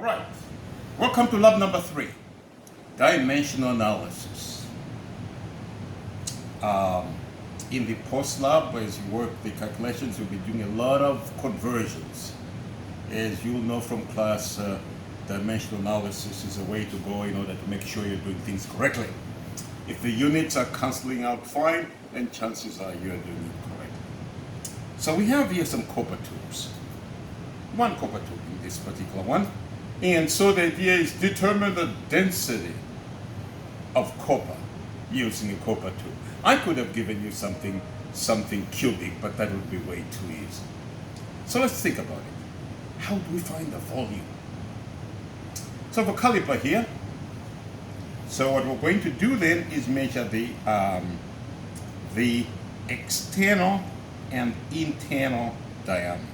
right, welcome to lab number 3, dimensional analysis. In the post lab, as you work the calculations, you'll be doing a lot of conversions. As you'll know from class, dimensional analysis is a way to go in order to make sure you're doing things correctly. If the units are cancelling out fine, then chances are you're doing it correctly. So we have here some copper tubes. One copper tube in this particular one. And so the idea is determine the density of copper using a copper tube. I could have given you something cubic, but that would be way too easy. So let's think about it. How do we find the volume? So for caliper here, so what we're going to do then is measure the external and internal diameter.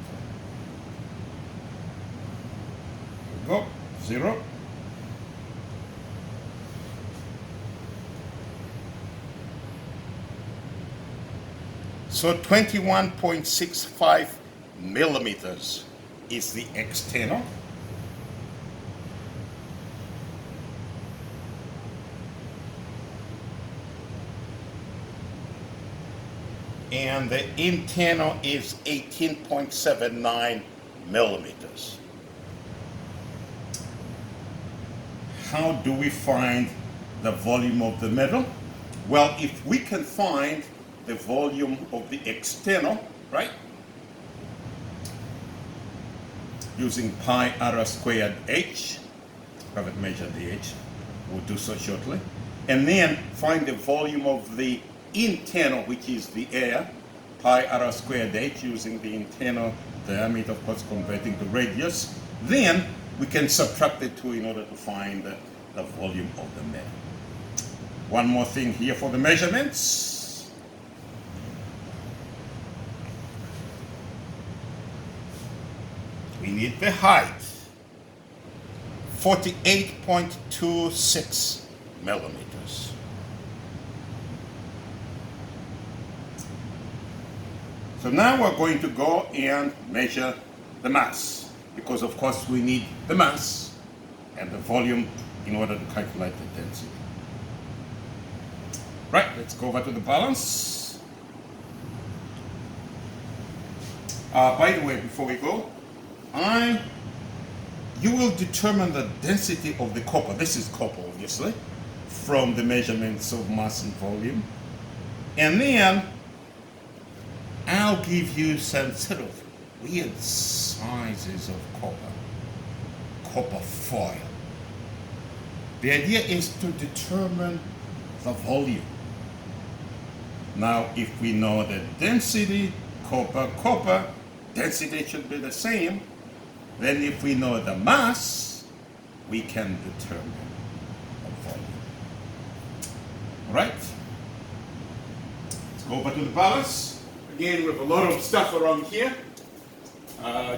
Here we go, 0. So 21.65 millimeters is the external. And the internal is 18.79 millimeters. How do we find the volume of the metal? Well, if we can find the volume of the external, right? Using pi r squared h, I haven't measured the h, we'll do so shortly. And then find the volume of the internal, which is the air, pi r squared h, using the internal diameter, of course, converting to radius. Then we can subtract the two in order to find the volume of the metal. One more thing here for the measurements. We need the height, 48.26 millimeters. So now we're going to go and measure the mass, because of course we need the mass and the volume in order to calculate the density. Right, let's go over to the balance. By the way, before we go, you will determine the density of the copper. This is copper, obviously, from the measurements of mass and volume. And then I'll give you some sort of weird sizes of copper foil. The idea is to determine the volume. Now, if we know the density, copper, density should be the same. Then if we know the mass, we can determine the volume. All right? Let's go over to the balance. Again, we have a lot of stuff around here.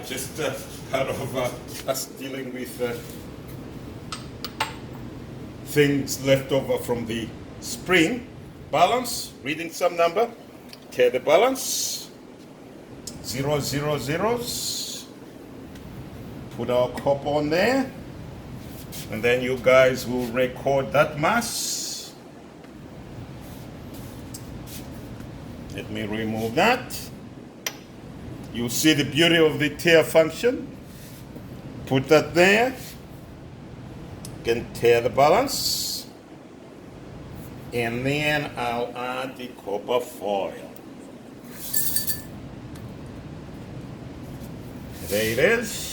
Just part of us dealing with things left over from the spring. Balance, reading some number, tear the balance, 0, 0, zeros. Put our copper on there, and then you guys will record that mass. Let me remove that. You'll see the beauty of the tear function. Put that there. You can tear the balance. And then I'll add the copper foil. There it is.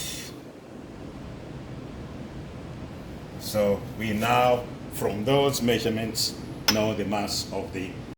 So we now, from those measurements, know the mass of the